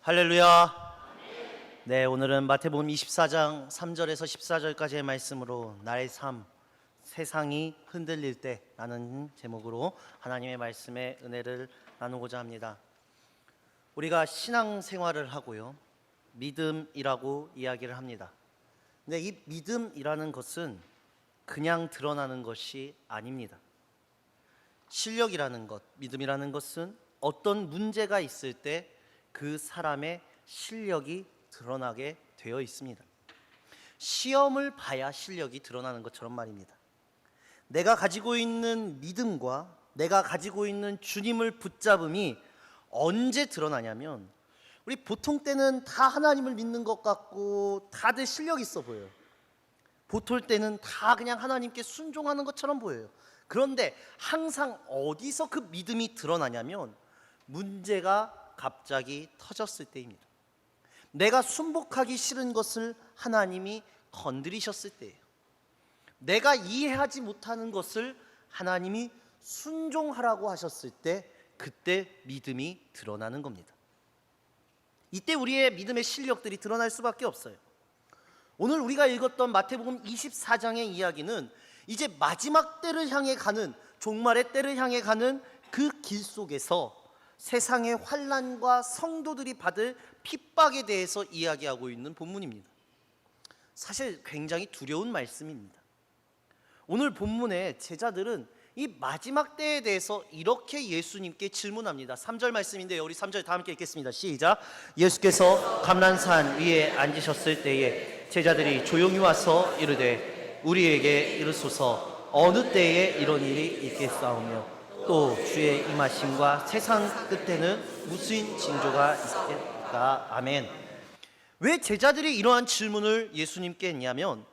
할렐루야. 네, 오늘은 마태복음 24장 3절에서 14절까지의 말씀으로 나의 삶, 세상이 흔들릴 때라는 제목으로 하나님의 말씀의 은혜를 나누고자 합니다. 우리가 신앙생활을 하고요, 믿음이라고 이야기를 합니다. 근데 이 믿음이라는 것은 그냥 드러나는 것이 아닙니다. 실력이라는 것, 믿음이라는 것은 어떤 문제가 있을 때 그 사람의 실력이 드러나게 되어 있습니다. 시험을 봐야 실력이 드러나는 것처럼 말입니다. 내가 가지고 있는 믿음과 내가 가지고 있는 주님을 붙잡음이 언제 드러나냐면, 우리 보통 때는 다 하나님을 믿는 것 같고 다들 실력 있어 보여요. 보통 때는 다 그냥 하나님께 순종하는 것처럼 보여요. 그런데 항상 어디서 그 믿음이 드러나냐면, 문제가 갑자기 터졌을 때입니다. 내가 순복하기 싫은 것을 하나님이 건드리셨을 때예요. 내가 이해하지 못하는 것을 하나님이 순종하라고 하셨을 때, 그때 믿음이 드러나는 겁니다. 이때 우리의 믿음의 실력들이 드러날 수밖에 없어요. 오늘 우리가 읽었던 마태복음 24장의 이야기는 이제 마지막 때를 향해 가는, 종말의 때를 향해 가는 그 길 속에서 세상의 환난과 성도들이 받을 핍박에 대해서 이야기하고 있는 본문입니다. 사실 굉장히 두려운 말씀입니다. 오늘 본문의 제자들은 이 마지막 때에 대해서 이렇게 예수님께 질문합니다. 3절 말씀인데요, 우리 3절 다 함께 읽겠습니다. 시작. 예수께서 감난산 위에 앉으셨을 때에 제자들이 조용히 와서 이르되 우리에게 이르소서 어느 때에 이런 일이 있겠사오며 또 주의 임하심과 세상 끝에는 무슨 징조가 있겠까. 아멘. 왜 제자들이 이러한 질문을 예수님께 했냐면,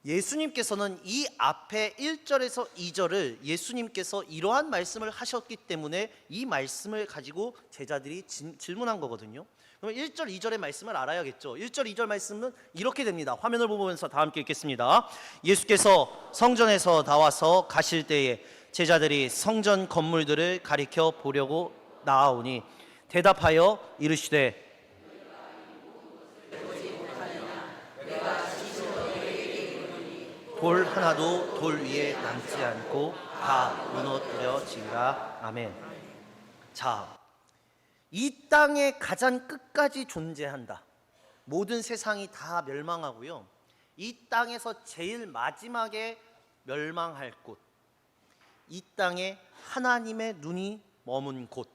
예수님께서는 이 앞에 1절에서 2절을 예수님께서 이러한 말씀을 하셨기 때문에 이 말씀을 가지고 제자들이 질문한 거거든요. 그럼 1절, 2절의 말씀을 알아야겠죠. 1절, 2절 말씀은 이렇게 됩니다. 화면을 보면서 다 함께 읽겠습니다. 예수께서 성전에서 나와서 가실 때에 제자들이 성전 건물들을 가리켜 보려고 나아오니 대답하여 이르시되 돌 하나도 돌 위에 남지 않고 다 무너뜨려지리라. 아멘. 자, 이 땅의 가장 끝까지 존재한다. 모든 세상이 다 멸망하고요, 이 땅에서 제일 마지막에 멸망할 곳, 이 땅에 하나님의 눈이 머문 곳,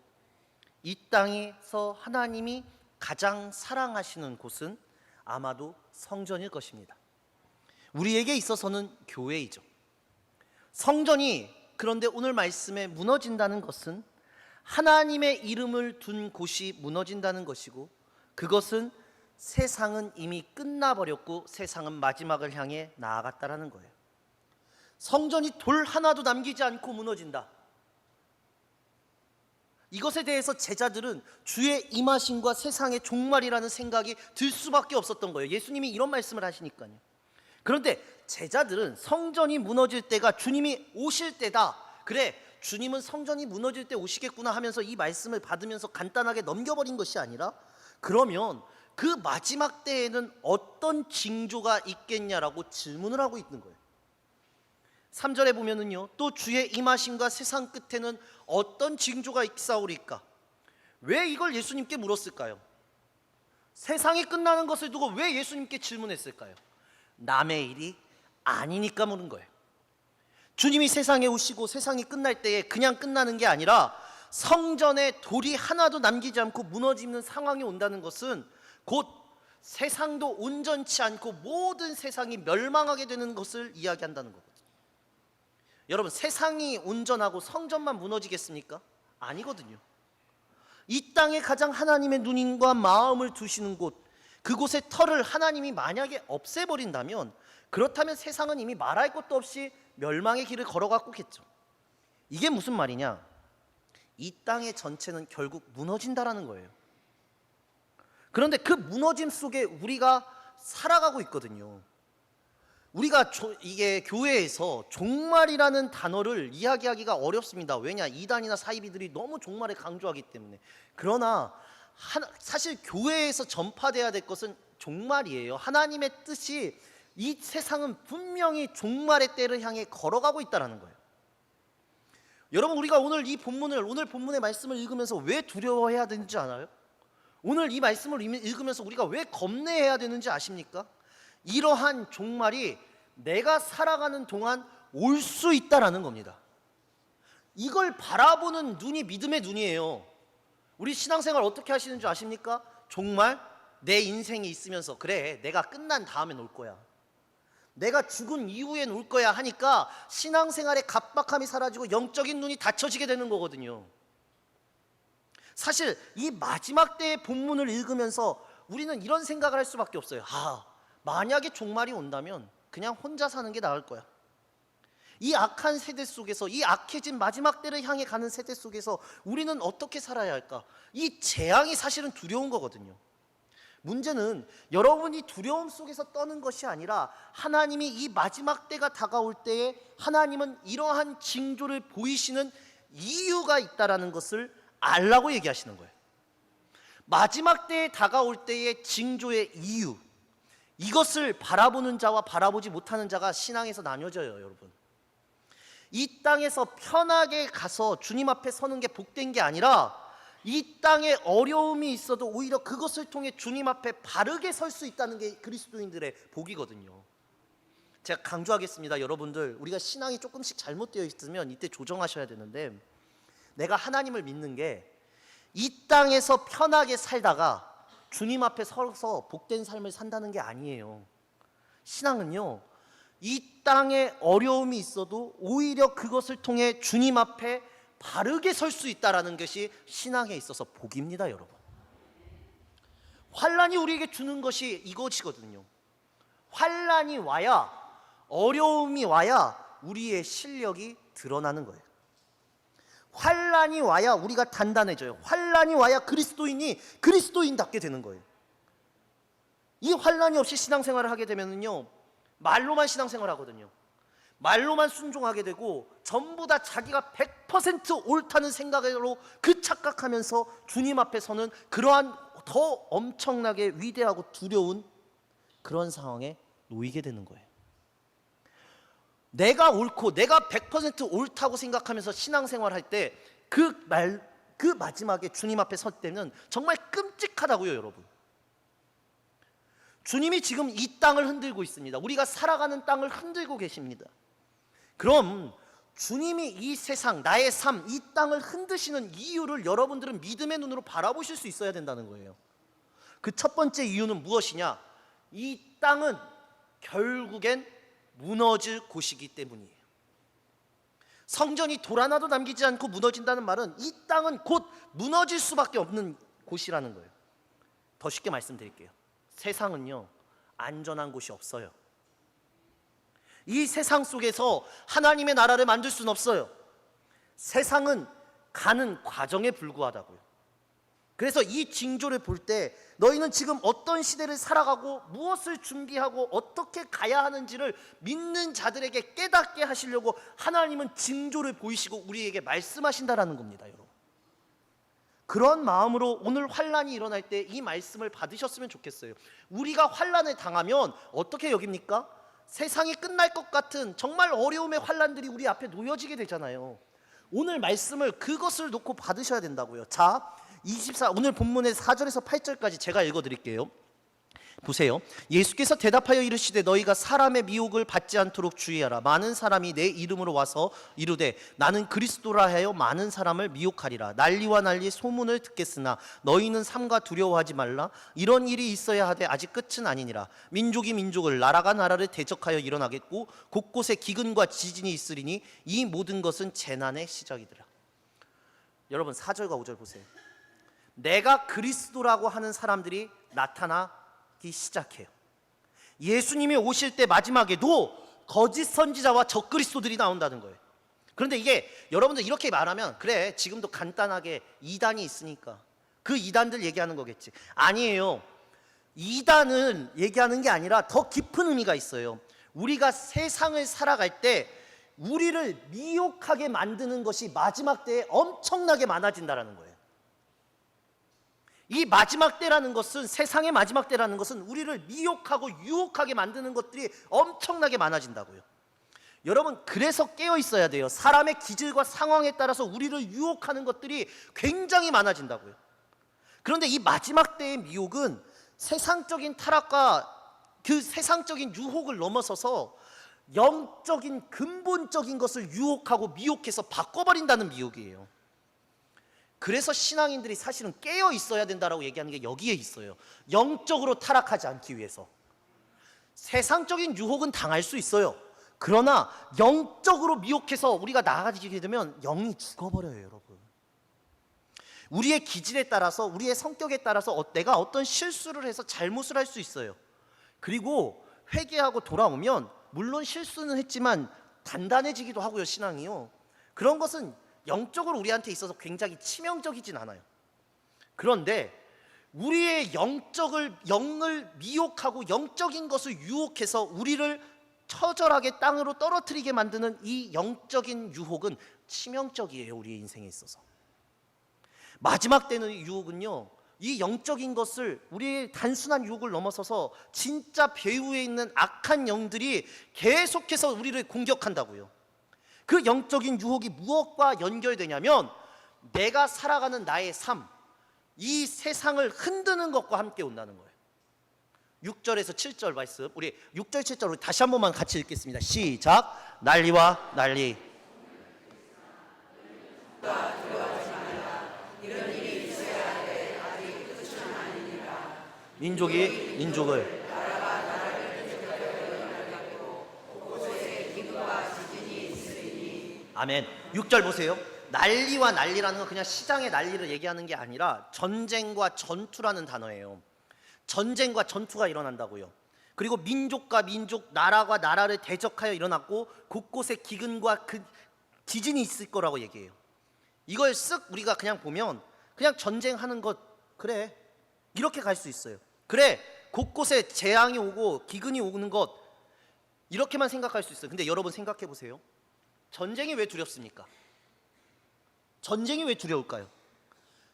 이 땅에서 하나님이 가장 사랑하시는 곳은 아마도 성전일 것입니다. 우리에게 있어서는 교회이죠. 성전이 그런데 오늘 말씀에 무너진다는 것은 하나님의 이름을 둔 곳이 무너진다는 것이고, 그것은 세상은 이미 끝나버렸고 세상은 마지막을 향해 나아갔다라는 거예요. 성전이 돌 하나도 남기지 않고 무너진다. 이것에 대해서 제자들은 주의 임하심과 세상의 종말이라는 생각이 들 수밖에 없었던 거예요. 예수님이 이런 말씀을 하시니까요. 그런데 제자들은 성전이 무너질 때가 주님이 오실 때다, 그래 주님은 성전이 무너질 때 오시겠구나 하면서 이 말씀을 받으면서 간단하게 넘겨버린 것이 아니라, 그러면 그 마지막 때에는 어떤 징조가 있겠냐라고 질문을 하고 있는 거예요. 3절에 보면은요, 또 주의 임하심과 세상 끝에는 어떤 징조가 있사오리까. 왜 이걸 예수님께 물었을까요? 세상이 끝나는 것을 두고 왜 예수님께 질문했을까요? 남의 일이 아니니까 물은 거예요. 주님이 세상에 오시고 세상이 끝날 때에 그냥 끝나는 게 아니라 성전에 돌이 하나도 남기지 않고 무너지는 상황이 온다는 것은 곧 세상도 온전치 않고 모든 세상이 멸망하게 되는 것을 이야기한다는 거거든요. 여러분, 세상이 온전하고 성전만 무너지겠습니까? 아니거든요. 이 땅에 가장 하나님의 눈인과 마음을 두시는 곳, 그곳의 터를 하나님이 만약에 없애버린다면, 그렇다면 세상은 이미 말할 것도 없이 멸망의 길을 걸어갔겠죠. 이게 무슨 말이냐? 이 땅의 전체는 결국 무너진다라는 거예요. 그런데 그 무너짐 속에 우리가 살아가고 있거든요. 우리가 이게 교회에서 종말이라는 단어를 이야기하기가 어렵습니다. 왜냐? 이단이나 사이비들이 너무 종말을 강조하기 때문에. 그러나 사실 교회에서 전파돼야 될 것은 종말이에요. 하나님의 뜻이 이 세상은 분명히 종말의 때를 향해 걸어가고 있다는 거예요. 여러분, 우리가 오늘 본문의 말씀을 읽으면서 왜 두려워해야 되는지 알아요? 오늘 이 말씀을 읽으면서 우리가 왜 겁내해야 되는지 아십니까? 이러한 종말이 내가 살아가는 동안 올 수 있다라는 겁니다. 이걸 바라보는 눈이 믿음의 눈이에요. 우리 신앙생활 어떻게 하시는 줄 아십니까? 정말 내 인생이 있으면서 그래, 내가 끝난 다음엔 올 거야, 내가 죽은 이후엔 올 거야 하니까 신앙생활의 각박함이 사라지고 영적인 눈이 닫혀지게 되는 거거든요. 사실 이 마지막 때의 본문을 읽으면서 우리는 이런 생각을 할 수밖에 없어요. 만약에 종말이 온다면 그냥 혼자 사는 게 나을 거야. 이 악한 세대 속에서, 이 악해진 마지막 때를 향해 가는 세대 속에서 우리는 어떻게 살아야 할까? 이 재앙이 사실은 두려운 거거든요. 문제는 여러분이 두려움 속에서 떠는 것이 아니라 하나님이 이 마지막 때가 다가올 때에 하나님은 이러한 징조를 보이시는 이유가 있다라는 것을 알라고 얘기하시는 거예요. 마지막 때에 다가올 때의 징조의 이유, 이것을 바라보는 자와 바라보지 못하는 자가 신앙에서 나뉘어져요. 여러분, 이 땅에서 편하게 가서 주님 앞에 서는 게 복된 게 아니라 이 땅에 어려움이 있어도 오히려 그것을 통해 주님 앞에 바르게 설 수 있다는 게 그리스도인들의 복이거든요. 제가 강조하겠습니다. 여러분들, 우리가 신앙이 조금씩 잘못되어 있으면 이때 조정하셔야 되는데, 내가 하나님을 믿는 게 이 땅에서 편하게 살다가 주님 앞에 서서 복된 삶을 산다는 게 아니에요. 신앙은요, 이 땅에 어려움이 있어도 오히려 그것을 통해 주님 앞에 바르게 설 수 있다는 것이 신앙에 있어서 복입니다. 여러분, 환난이 우리에게 주는 것이 이것이거든요. 환난이 와야, 어려움이 와야 우리의 실력이 드러나는 거예요. 환난이 와야 우리가 단단해져요. 환난이 와야 그리스도인이 그리스도인답게 되는 거예요. 이 환난이 없이 신앙생활을 하게 되면요, 말로만 신앙생활 하거든요. 말로만 순종하게 되고 전부 다 자기가 100% 옳다는 생각으로 착각하면서 주님 앞에 서는 그러한 더 엄청나게 위대하고 두려운 그런 상황에 놓이게 되는 거예요. 내가 옳고 내가 100% 옳다고 생각하면서 신앙생활 할 때 그 마지막에 주님 앞에 설 때는 정말 끔찍하다고요. 여러분, 주님이 지금 이 땅을 흔들고 있습니다. 우리가 살아가는 땅을 흔들고 계십니다. 그럼 주님이 이 세상, 나의 삶, 이 땅을 흔드시는 이유를 여러분들은 믿음의 눈으로 바라보실 수 있어야 된다는 거예요. 그 첫 번째 이유는 무엇이냐? 이 땅은 결국엔 무너질 곳이기 때문이에요. 성전이 돌 하나도 남기지 않고 무너진다는 말은 이 땅은 곧 무너질 수밖에 없는 곳이라는 거예요. 더 쉽게 말씀드릴게요. 세상은요, 안전한 곳이 없어요. 이 세상 속에서 하나님의 나라를 만들 수는 없어요. 세상은 가는 과정에 불과하다고요. 그래서 이 징조를 볼 때 너희는 지금 어떤 시대를 살아가고 무엇을 준비하고 어떻게 가야 하는지를 믿는 자들에게 깨닫게 하시려고 하나님은 징조를 보이시고 우리에게 말씀하신다라는 겁니다. 여러분, 그런 마음으로 오늘 환난이 일어날 때 이 말씀을 받으셨으면 좋겠어요. 우리가 환난을 당하면 어떻게 여깁니까? 세상이 끝날 것 같은 정말 어려움의 환난들이 우리 앞에 놓여지게 되잖아요. 오늘 말씀을 그것을 놓고 받으셔야 된다고요. 자, 오늘 본문의 4절에서 8절까지 제가 읽어드릴게요. 보세요. 예수께서 대답하여 이르시되 너희가 사람의 미혹을 받지 않도록 주의하라. 많은 사람이 내 이름으로 와서 이르되 나는 그리스도라 하여 많은 사람을 미혹하리라. 난리와 난리 소문을 듣겠으나 너희는 삼가 두려워하지 말라. 이런 일이 있어야 하되 아직 끝은 아니니라. 민족이 민족을, 나라가 나라를 대적하여 일어나겠고 곳곳에 기근과 지진이 있으리니 이 모든 것은 재난의 시작이더라. 여러분, 4절과 5절 보세요. 내가 그리스도라고 하는 사람들이 나타나기 시작해요. 예수님이 오실 때 마지막에도 거짓 선지자와 적그리스도들이 나온다는 거예요. 그런데 이게 여러분들 이렇게 말하면 그래, 지금도 간단하게 이단이 있으니까 그 이단들 얘기하는 거겠지. 아니에요. 이단을 얘기하는 게 아니라 더 깊은 의미가 있어요. 우리가 세상을 살아갈 때 우리를 미혹하게 만드는 것이 마지막 때에 엄청나게 많아진다라는 거예요. 이 마지막 때라는 것은, 세상의 마지막 때라는 것은 우리를 미혹하고 유혹하게 만드는 것들이 엄청나게 많아진다고요. 여러분, 그래서 깨어 있어야 돼요. 사람의 기질과 상황에 따라서 우리를 유혹하는 것들이 굉장히 많아진다고요. 그런데 이 마지막 때의 미혹은 세상적인 타락과 그 세상적인 유혹을 넘어서서 영적인 근본적인 것을 유혹하고 미혹해서 바꿔버린다는 미혹이에요. 그래서 신앙인들이 사실은 깨어 있어야 된다라고 얘기하는 게 여기에 있어요. 영적으로 타락하지 않기 위해서. 세상적인 유혹은 당할 수 있어요. 그러나 영적으로 미혹해서 우리가 나아지게 되면 영이 죽어버려요, 여러분. 우리의 기질에 따라서, 우리의 성격에 따라서 내가 어떤 실수를 해서 잘못을 할 수 있어요. 그리고 회개하고 돌아오면 물론 실수는 했지만 단단해지기도 하고요, 신앙이요. 그런 것은 영적으로 우리한테 있어서 굉장히 치명적이진 않아요. 그런데 우리의 영을 미혹하고 영적인 것을 유혹해서 우리를 처절하게 땅으로 떨어뜨리게 만드는 이 영적인 유혹은 치명적이에요, 우리의 인생에 있어서. 마지막 때는 유혹은요, 이 영적인 것을, 우리의 단순한 유혹을 넘어서서 진짜 배후에 있는 악한 영들이 계속해서 우리를 공격한다고요. 그 영적인 유혹이 무엇과 연결되냐면 내가 살아가는 나의 삶, 이 세상을 흔드는 것과 함께 온다는 거예요. 6절에서 7절 말씀, 우리 6절 7절 다시 한 번만 같이 읽겠습니다. 시작. 난리와 난리. 민족이 민족을, 아멘. 6절 보세요. 난리와 난리라는 건 그냥 시장의 난리를 얘기하는 게 아니라 전쟁과 전투라는 단어예요. 전쟁과 전투가 일어난다고요. 그리고 민족과 민족, 나라가 나라를 대적하여 일어났고 곳곳에 기근과 그 지진이 있을 거라고 얘기해요. 이걸 쓱 우리가 그냥 보면 그냥 전쟁하는 것, 그래, 이렇게 갈 수 있어요. 그래, 곳곳에 재앙이 오고 기근이 오는 것, 이렇게만 생각할 수 있어요. 근데 여러분 생각해 보세요. 전쟁이 왜 두렵습니까? 전쟁이 왜 두려울까요?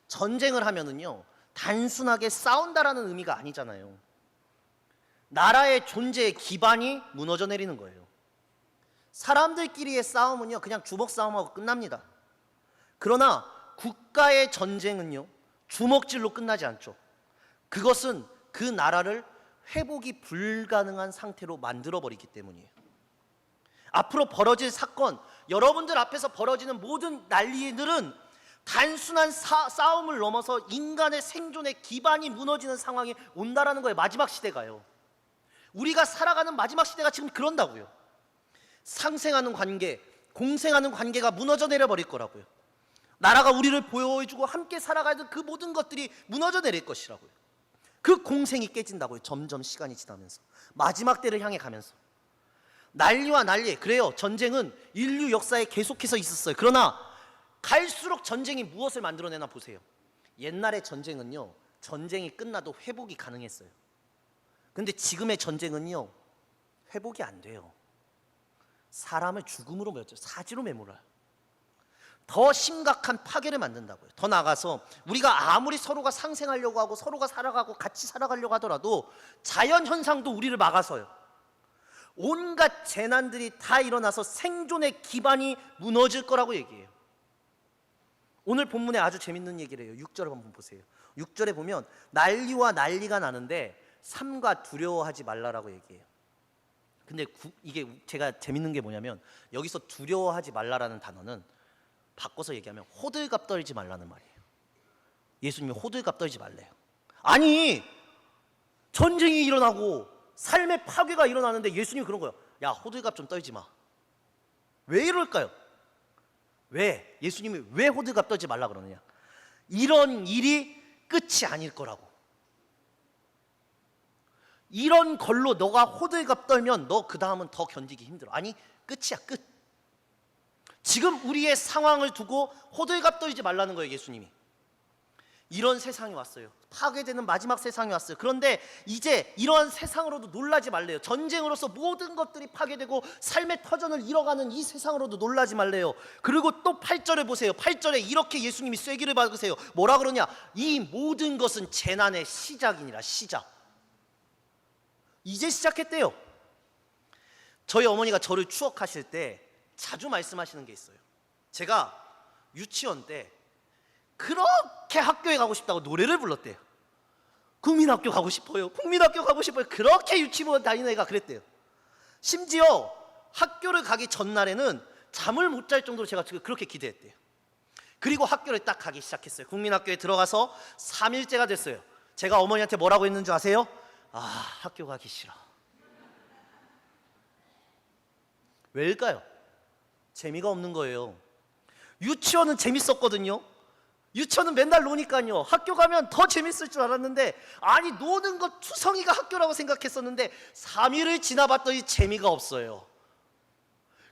전쟁을 하면은요, 단순하게 싸운다라는 의미가 아니잖아요. 나라의 존재의 기반이 무너져 내리는 거예요. 사람들끼리의 싸움은요, 그냥 주먹 싸움하고 끝납니다. 그러나 국가의 전쟁은요, 주먹질로 끝나지 않죠. 그것은 그 나라를 회복이 불가능한 상태로 만들어버리기 때문이에요. 앞으로 벌어질 사건, 여러분들 앞에서 벌어지는 모든 난리들은 단순한 싸움을 넘어서 인간의 생존의 기반이 무너지는 상황이 온다라는 거예요. 마지막 시대가요. 우리가 살아가는 마지막 시대가 지금 그런다고요. 상생하는 관계, 공생하는 관계가 무너져 내려버릴 거라고요. 나라가 우리를 보호해주고 함께 살아가는 그 모든 것들이 무너져 내릴 것이라고요. 그 공생이 깨진다고요. 점점 시간이 지나면서, 마지막 때를 향해 가면서. 난리와 난리. 그래요, 전쟁은 인류 역사에 계속해서 있었어요. 그러나 갈수록 전쟁이 무엇을 만들어내나 보세요. 옛날의 전쟁은요, 전쟁이 끝나도 회복이 가능했어요. 근데 지금의 전쟁은요, 회복이 안 돼요. 사람을 죽음으로 매죠. 사지로 매몰아요. 더 심각한 파괴를 만든다고요. 더 나아가서 우리가 아무리 서로가 상생하려고 하고 서로가 살아가고 같이 살아가려고 하더라도 자연현상도 우리를 막아서요, 온갖 재난들이 다 일어나서 생존의 기반이 무너질 거라고 얘기해요. 오늘 본문에 아주 재밌는 얘기를 해요. 6절을 한번 보세요. 6절에 보면 난리와 난리가 나는데 삼가 두려워하지 말라라고 얘기해요. 근데 이게 제가 재밌는 게 뭐냐면, 여기서 두려워하지 말라라는 단어는 바꿔서 얘기하면 호들갑 떨지 말라는 말이에요. 예수님이 호들갑 떨지 말래요. 아니, 전쟁이 일어나고 삶의 파괴가 일어나는데 예수님이 그런 거예요. 야, 호들갑 좀 떨지 마. 왜 이럴까요? 왜? 예수님이 왜 호들갑 떨지 말라 그러느냐? 이런 일이 끝이 아닐 거라고. 이런 걸로 너가 호들갑 떨면 너 그 다음은 더 견디기 힘들어. 아니, 끝이야, 끝. 지금 우리의 상황을 두고 호들갑 떨지 말라는 거예요, 예수님이. 이런 세상이 왔어요. 파괴되는 마지막 세상이 왔어요. 그런데 이제 이러한 세상으로도 놀라지 말래요. 전쟁으로서 모든 것들이 파괴되고 삶의 터전을 잃어가는 이 세상으로도 놀라지 말래요. 그리고 또 8절에 보세요. 8절에 이렇게 예수님이 쐐기를 박으세요. 뭐라 그러냐? 이 모든 것은 재난의 시작이니라. 시작. 이제 시작했대요. 저희 어머니가 저를 추억하실 때 자주 말씀하시는 게 있어요. 제가 유치원 때 그렇게 학교에 가고 싶다고 노래를 불렀대요. 국민학교 가고 싶어요. 국민학교 가고 싶어요. 그렇게 유치원 다니는 애가 그랬대요. 심지어 학교를 가기 전날에는 잠을 못 잘 정도로 제가 그렇게 기대했대요. 그리고 학교를 딱 가기 시작했어요. 국민학교에 들어가서 3일째가 됐어요. 제가 어머니한테 뭐라고 했는 줄 아세요? 아, 학교 가기 싫어. 왜일까요? 재미가 없는 거예요. 유치원은 재밌었거든요. 유치원은 맨날 노니까요. 학교 가면 더 재밌을 줄 알았는데, 아니 노는 것 투성이가 학교라고 생각했었는데 3일을 지나봤더니 재미가 없어요.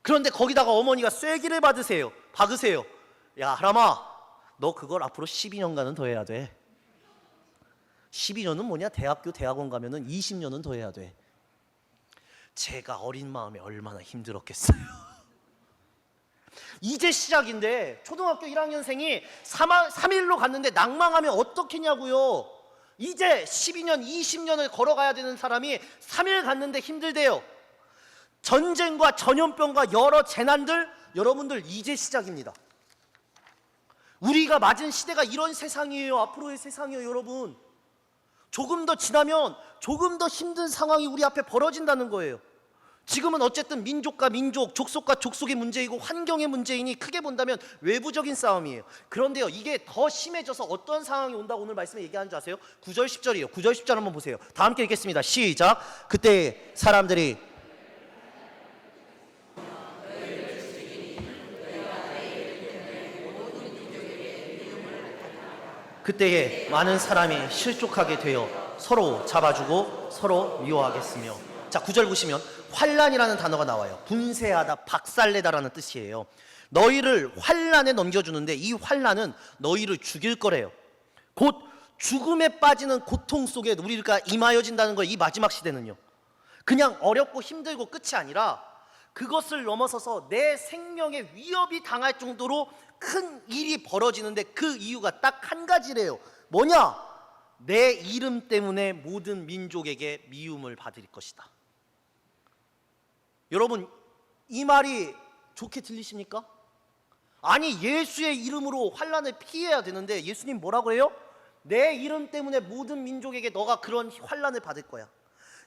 그런데 거기다가 어머니가 쐐기를 박으세요. 야 하람아, 너 그걸 앞으로 12년간은 더 해야 돼. 12년은 뭐냐? 대학교 대학원 가면은 20년은 더 해야 돼. 제가 어린 마음에 얼마나 힘들었겠어요. 이제 시작인데 초등학교 1학년생이 3일로 갔는데 낭망하면 어떻겠냐고요. 이제 12년 20년을 걸어가야 되는 사람이 3일 갔는데 힘들대요. 전쟁과 전염병과 여러 재난들, 여러분들 이제 시작입니다. 우리가 맞은 시대가 이런 세상이에요. 앞으로의 세상이에요. 여러분, 조금 더 지나면 조금 더 힘든 상황이 우리 앞에 벌어진다는 거예요. 지금은 어쨌든 민족과 민족, 족속과 족속의 문제이고 환경의 문제이니 크게 본다면 외부적인 싸움이에요. 그런데요, 이게 더 심해져서 어떤 상황이 온다고 오늘 말씀에 얘기하는 줄 아세요? 9절 10절이에요 9절 10절 한번 보세요. 다 함께 읽겠습니다. 시작. 그때 사람들이 그때에 많은 사람이 실족하게 되어 서로 잡아주고 서로 미워하겠으며. 자, 9절 보시면 환난이라는 단어가 나와요. 분쇄하다, 박살내다라는 뜻이에요. 너희를 환난에 넘겨주는데 이 환난은 너희를 죽일 거래요. 곧 죽음에 빠지는 고통 속에 우리가 임하여진다는 거예요. 이 마지막 시대는요, 그냥 어렵고 힘들고 끝이 아니라 그것을 넘어서서 내 생명에 위협이 당할 정도로 큰 일이 벌어지는데 그 이유가 딱 한 가지래요. 뭐냐? 내 이름 때문에 모든 민족에게 미움을 받을 것이다. 여러분, 이 말이 좋게 들리십니까? 아니, 예수의 이름으로 환난을 피해야 되는데 예수님 뭐라고 해요? 내 이름 때문에 모든 민족에게 너가 그런 환난을 받을 거야.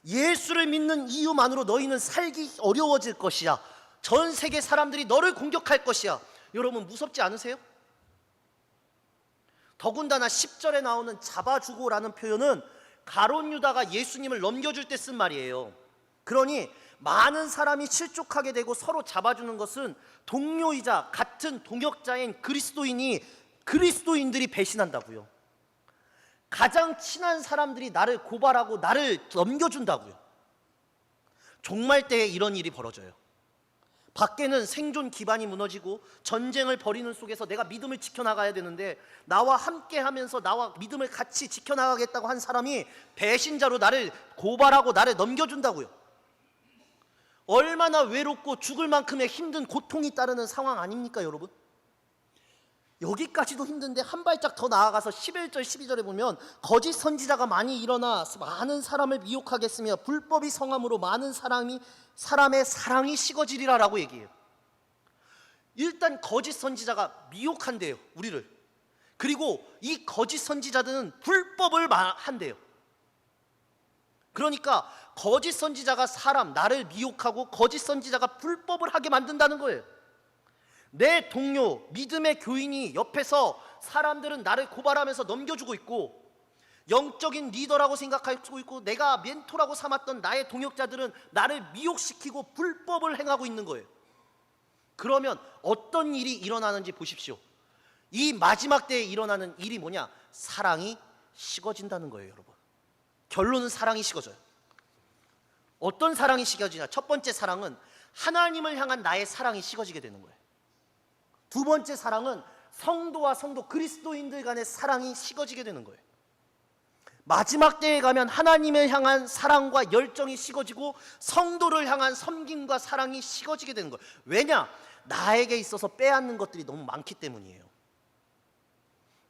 예수를 믿는 이유만으로 너희는 살기 어려워질 것이야. 전 세계 사람들이 너를 공격할 것이야. 여러분, 무섭지 않으세요? 더군다나 10절에 나오는 잡아주고라는 표현은 가룟 유다가 예수님을 넘겨줄 때 쓴 말이에요. 그러니 많은 사람이 실족하게 되고 서로 잡아주는 것은 동료이자 같은 동역자인 그리스도인들이 배신한다고요. 가장 친한 사람들이 나를 고발하고 나를 넘겨준다고요. 종말 때에 이런 일이 벌어져요. 밖에는 생존 기반이 무너지고 전쟁을 벌이는 속에서 내가 믿음을 지켜나가야 되는데 나와 함께하면서 나와 믿음을 같이 지켜나가겠다고 한 사람이 배신자로 나를 고발하고 나를 넘겨준다고요. 얼마나 외롭고 죽을 만큼의 힘든 고통이 따르는 상황 아닙니까, 여러분? 여기까지도 힘든데 한 발짝 더 나아가서 11절 12절에 보면 거짓 선지자가 많이 일어나 많은 사람을 미혹하게 했으며 불법이 성함으로 많은 사람의 사랑이 식어지리라 라고 얘기해요. 일단 거짓 선지자가 미혹한대요, 우리를. 그리고 이 거짓 선지자들은 불법을 한대요. 그러니까 거짓 선지자가 나를 미혹하고 거짓 선지자가 불법을 하게 만든다는 거예요. 내 동료, 믿음의 교인이 옆에서 사람들은 나를 고발하면서 넘겨주고 있고, 영적인 리더라고 생각하고 있고 내가 멘토라고 삼았던 나의 동역자들은 나를 미혹시키고 불법을 행하고 있는 거예요. 그러면 어떤 일이 일어나는지 보십시오. 이 마지막 때에 일어나는 일이 뭐냐? 사랑이 식어진다는 거예요, 여러분. 결론은 사랑이 식어져요. 어떤 사랑이 식어지냐? 첫 번째 사랑은 하나님을 향한 나의 사랑이 식어지게 되는 거예요. 두 번째 사랑은 성도와 성도 그리스도인들 간의 사랑이 식어지게 되는 거예요. 마지막 때에 가면 하나님을 향한 사랑과 열정이 식어지고 성도를 향한 섬김과 사랑이 식어지게 되는 거예요. 왜냐? 나에게 있어서 빼앗는 것들이 너무 많기 때문이에요.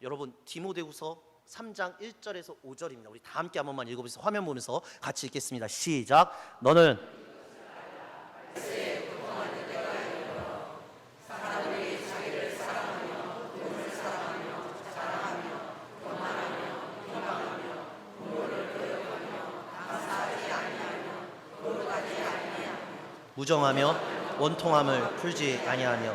여러분, 디모데후서 3장 1절에서 5절입니다. 우리 다 함께 한 번만 읽어보세요. 화면 보면서 같이 읽겠습니다. 시작. 너는 무정하며 원통함을 풀지 아니하며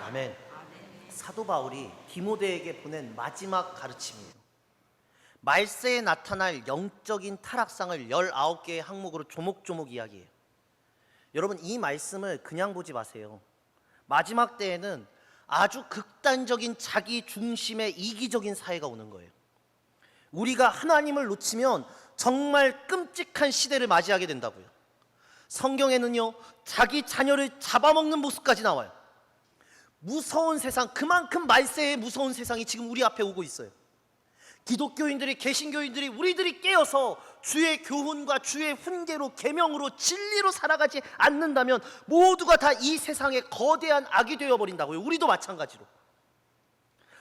아멘. 사도 바울이 디모데에게 보낸 마지막 가르침이에요. 말세에 나타날 영적인 타락상을 19개의 항목으로 조목조목 이야기해요. 여러분, 이 말씀을 그냥 보지 마세요. 마지막 때에는 아주 극단적인 자기 중심의 이기적인 사회가 오는 거예요. 우리가 하나님을 놓치면 정말 끔찍한 시대를 맞이하게 된다고요. 성경에는요, 자기 자녀를 잡아먹는 모습까지 나와요. 무서운 세상, 그만큼 말세의 무서운 세상이 지금 우리 앞에 오고 있어요. 기독교인들이, 개신교인들이, 우리들이 깨어서 주의 교훈과 주의 훈계로, 계명으로, 진리로 살아가지 않는다면 모두가 다 이 세상의 거대한 악이 되어버린다고요. 우리도 마찬가지로.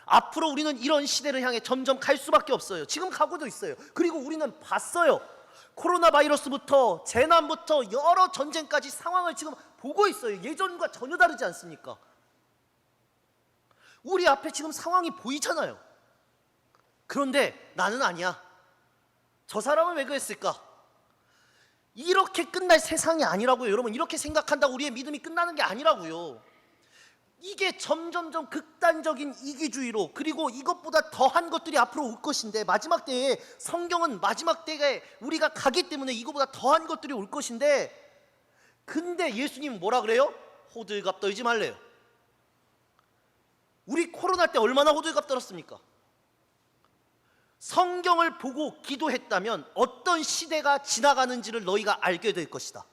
앞으로 우리는 이런 시대를 향해 점점 갈 수밖에 없어요. 지금 가고도 있어요. 그리고 우리는 봤어요. 코로나 바이러스부터 재난부터 여러 전쟁까지 상황을 지금 보고 있어요. 예전과 전혀 다르지 않습니까? 우리 앞에 지금 상황이 보이잖아요. 그런데 나는 아니야. 저 사람은 왜 그랬을까? 이렇게 끝날 세상이 아니라고요. 여러분, 이렇게 생각한다고 우리의 믿음이 끝나는 게 아니라고요. 이게 점점점 극단적인 이기주의로, 그리고 이것보다 더한 것들이 앞으로 올 것인데, 마지막 때에, 성경은 마지막 때에 우리가 가기 때문에 이것보다 더한 것들이 올 것인데, 근데 예수님은 뭐라 그래요? 호들갑 떨지 말래요. 우리 코로나 때 얼마나 호들갑 떨었습니까? 성경을 보고 기도했다면 어떤 시대가 지나가는지를 너희가 알게 될 것이다.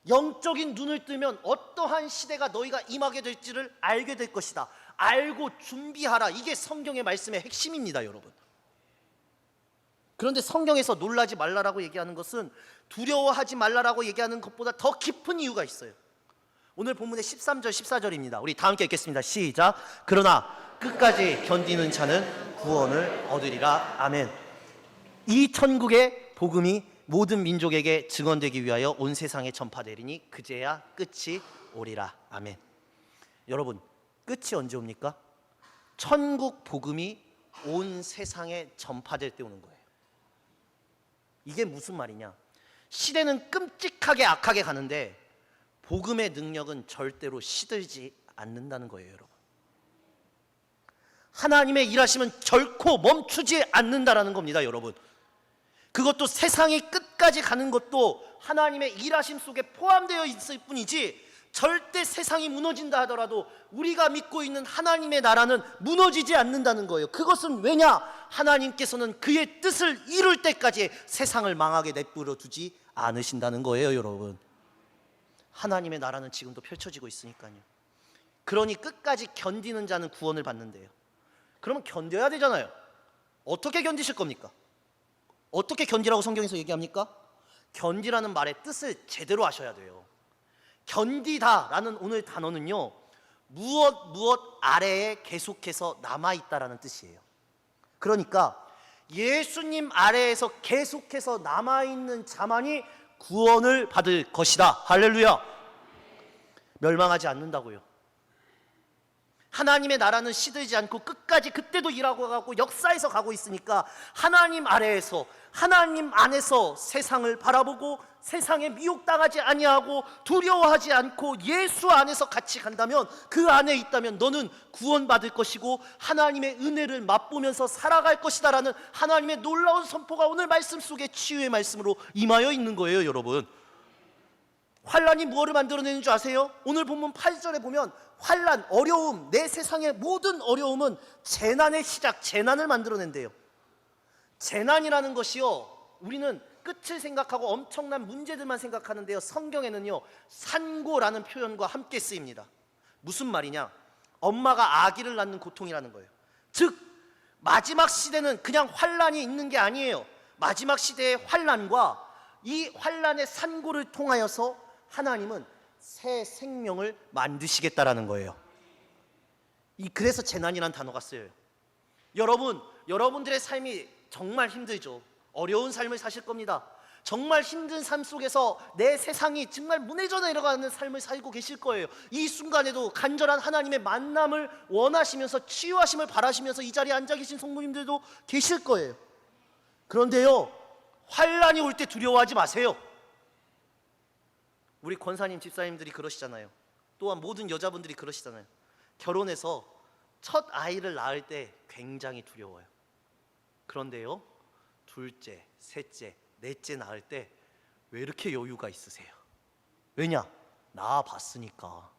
영적인 눈을 뜨면 어떠한 시대가 너희가 임하게 될지를 알게 될 것이다. 알고 준비하라. 이게 성경의 말씀의 핵심입니다, 여러분. 그런데 성경에서 놀라지 말라라고 얘기하는 것은 두려워하지 말라라고 얘기하는 것보다 더 깊은 이유가 있어요. 오늘 본문의 13절 14절입니다. 우리 다 함께 읽겠습니다. 시작. 그러나 끝까지 견디는 자는 구원을 얻으리라. 아멘. 이 천국의 복음이 모든 민족에게 증언되기 위하여 온 세상에 전파되리니 그제야 끝이 오리라. 아멘. 여러분, 끝이 언제 옵니까? 천국 복음이 온 세상에 전파될 때 오는 거예요. 이게 무슨 말이냐? 시대는 끔찍하게 악하게 가는데 복음의 능력은 절대로 시들지 않는다는 거예요, 여러분. 하나님의 일하심은 결코 멈추지 않는다라는 겁니다, 여러분. 그것도 세상의 끝까지 가는 것도 하나님의 일하심 속에 포함되어 있을 뿐이지, 절대 세상이 무너진다 하더라도 우리가 믿고 있는 하나님의 나라는 무너지지 않는다는 거예요. 그것은 왜냐? 하나님께서는 그의 뜻을 이룰 때까지 세상을 망하게 내버려 두지 않으신다는 거예요, 여러분. 하나님의 나라는 지금도 펼쳐지고 있으니까요. 그러니 끝까지 견디는 자는 구원을 받는데요. 그러면 견뎌야 되잖아요. 어떻게 견디실 겁니까? 어떻게 견디라고 성경에서 얘기합니까? 견디라는 말의 뜻을 제대로 아셔야 돼요. 견디다라는 오늘 단어는요, 무엇 아래에 계속해서 남아있다라는 뜻이에요. 그러니까 예수님 아래에서 계속해서 남아있는 자만이 구원을 받을 것이다. 할렐루야. 멸망하지 않는다고요. 하나님의 나라는 시들지 않고 끝까지 그때도 일하고 가고 역사에서 가고 있으니까 하나님 아래에서, 하나님 안에서 세상을 바라보고 세상에 미혹당하지 아니하고 두려워하지 않고 예수 안에서 같이 간다면, 그 안에 있다면 너는 구원받을 것이고 하나님의 은혜를 맛보면서 살아갈 것이다 라는 하나님의 놀라운 선포가 오늘 말씀 속에 치유의 말씀으로 임하여 있는 거예요, 여러분. 환란이 무엇을 만들어내는 줄 아세요? 오늘 본문 8절에 보면 환란, 어려움, 내 세상의 모든 어려움은 재난의 시작, 재난을 만들어낸대요. 재난이라는 것이요, 우리는 끝을 생각하고 엄청난 문제들만 생각하는데요, 성경에는요 산고라는 표현과 함께 쓰입니다. 무슨 말이냐? 엄마가 아기를 낳는 고통이라는 거예요. 즉 마지막 시대는 그냥 환란이 있는 게 아니에요. 마지막 시대의 환란과 이 환란의 산고를 통하여서 하나님은 새 생명을 만드시겠다라는 거예요. 그래서 재난이라는 단어가 쓰여요. 여러분들의 삶이 정말 힘들죠. 어려운 삶을 사실 겁니다. 정말 힘든 삶 속에서 내 세상이 정말 무너져 내려가는 삶을 살고 계실 거예요. 이 순간에도 간절한 하나님의 만남을 원하시면서 치유하심을 바라시면서 이 자리에 앉아 계신 성도님들도 계실 거예요. 그런데요, 환란이 올 때 두려워하지 마세요. 우리 권사님, 집사님들이 그러시잖아요. 또한 모든 여자분들이 그러시잖아요. 결혼해서 첫 아이를 낳을 때 굉장히 두려워요. 그런데요, 둘째, 셋째, 넷째 낳을 때 왜 이렇게 여유가 있으세요? 왜냐? 낳아봤으니까.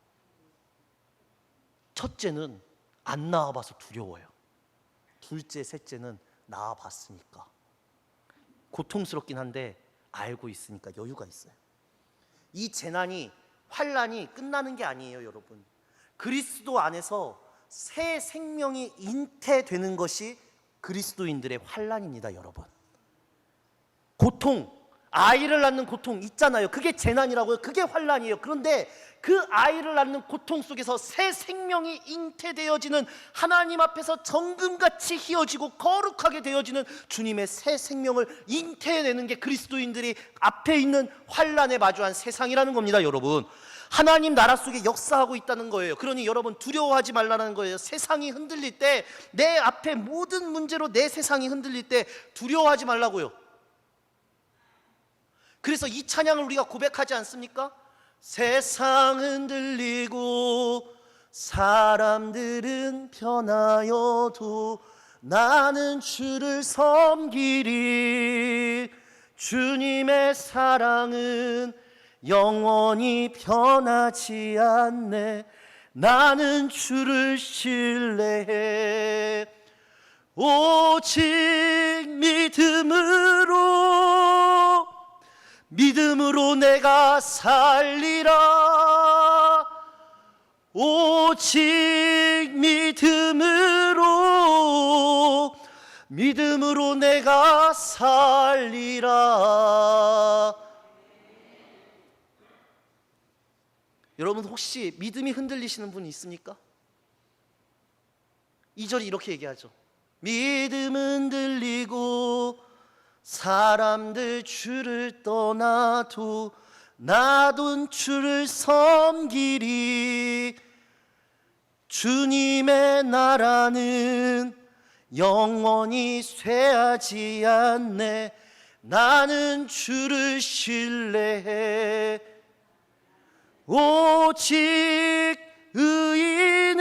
첫째는 안 낳아봐서 두려워요. 둘째, 셋째는 낳아봤으니까. 고통스럽긴 한데 알고 있으니까 여유가 있어요. 이 재난이, 환란이 끝나는 게 아니에요, 여러분. 그리스도 안에서 새 생명이 잉태되는 것이 그리스도인들의 환란입니다, 여러분. 고통, 아이를 낳는 고통 있잖아요. 그게 재난이라고요. 그게 환란이에요. 그런데 그 아이를 낳는 고통 속에서 새 생명이 잉태되어지는, 하나님 앞에서 정금같이 희어지고 거룩하게 되어지는 주님의 새 생명을 잉태내는 게 그리스도인들이 앞에 있는 환란에 마주한 세상이라는 겁니다, 여러분. 하나님 나라 속에 역사하고 있다는 거예요. 그러니 여러분 두려워하지 말라는 거예요. 세상이 흔들릴 때, 내 앞에 모든 문제로 내 세상이 흔들릴 때 두려워하지 말라고요. 그래서 이 찬양을 우리가 고백하지 않습니까? 세상 흔들리고 사람들은 변하여도 나는 주를 섬기리. 주님의 사랑은 영원히 변하지 않네. 나는 주를 신뢰해. 오직 믿음으로 내가 살리라. 오직 믿음으로 내가 살리라. 여러분 혹시 믿음이 흔들리시는 분 있습니까? 2절이 이렇게 얘기하죠. 믿음 흔들리고 사람들 주를 떠나도 나도 주를 섬기리. 주님의 나라는 영원히 쇠하지 않네. 나는 주를 신뢰해. 오직 의인은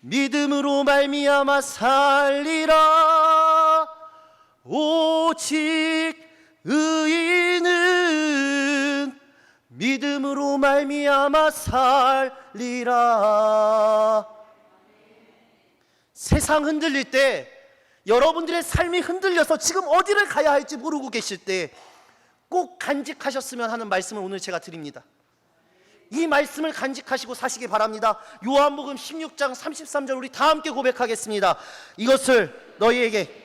믿음으로 말미암아 살리라. 오직 의인은 믿음으로 말미암아 살리라. 세상 흔들릴 때, 여러분들의 삶이 흔들려서 지금 어디를 가야 할지 모르고 계실 때 꼭 간직하셨으면 하는 말씀을 오늘 제가 드립니다. 이 말씀을 간직하시고 사시기 바랍니다. 요한복음 16장 33절 우리 다 함께 고백하겠습니다. 이것을 너희에게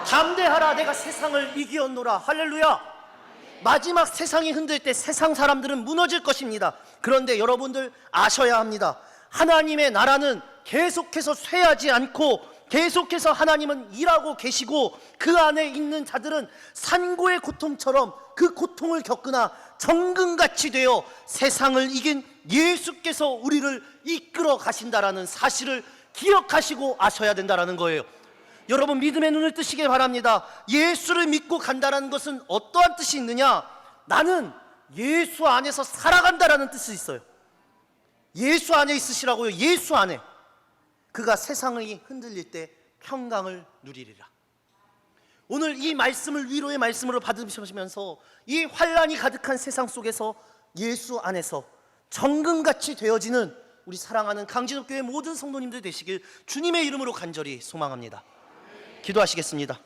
담대하라. 내가 세상을 이기었노라. 할렐루야. 마지막 세상이 흔들 때 세상 사람들은 무너질 것입니다. 그런데 여러분들 아셔야 합니다. 하나님의 나라는 계속해서 쇠하지 않고 계속해서 하나님은 일하고 계시고 그 안에 있는 자들은 산고의 고통처럼 그 고통을 겪으나 정금같이 되어 세상을 이긴 예수께서 우리를 이끌어 가신다라는 사실을 기억하시고 아셔야 된다라는 거예요. 여러분 믿음의 눈을 뜨시길 바랍니다. 예수를 믿고 간다는 것은 어떠한 뜻이 있느냐? 나는 예수 안에서 살아간다라는 뜻이 있어요. 예수 안에 있으시라고요. 예수 안에. 그가 세상이 흔들릴 때 평강을 누리리라. 오늘 이 말씀을 위로의 말씀으로 받으시면서 이 환란이 가득한 세상 속에서 예수 안에서 정금같이 되어지는 우리 사랑하는 강진옥교회 모든 성도님들 되시길 주님의 이름으로 간절히 소망합니다. 기도하시겠습니다.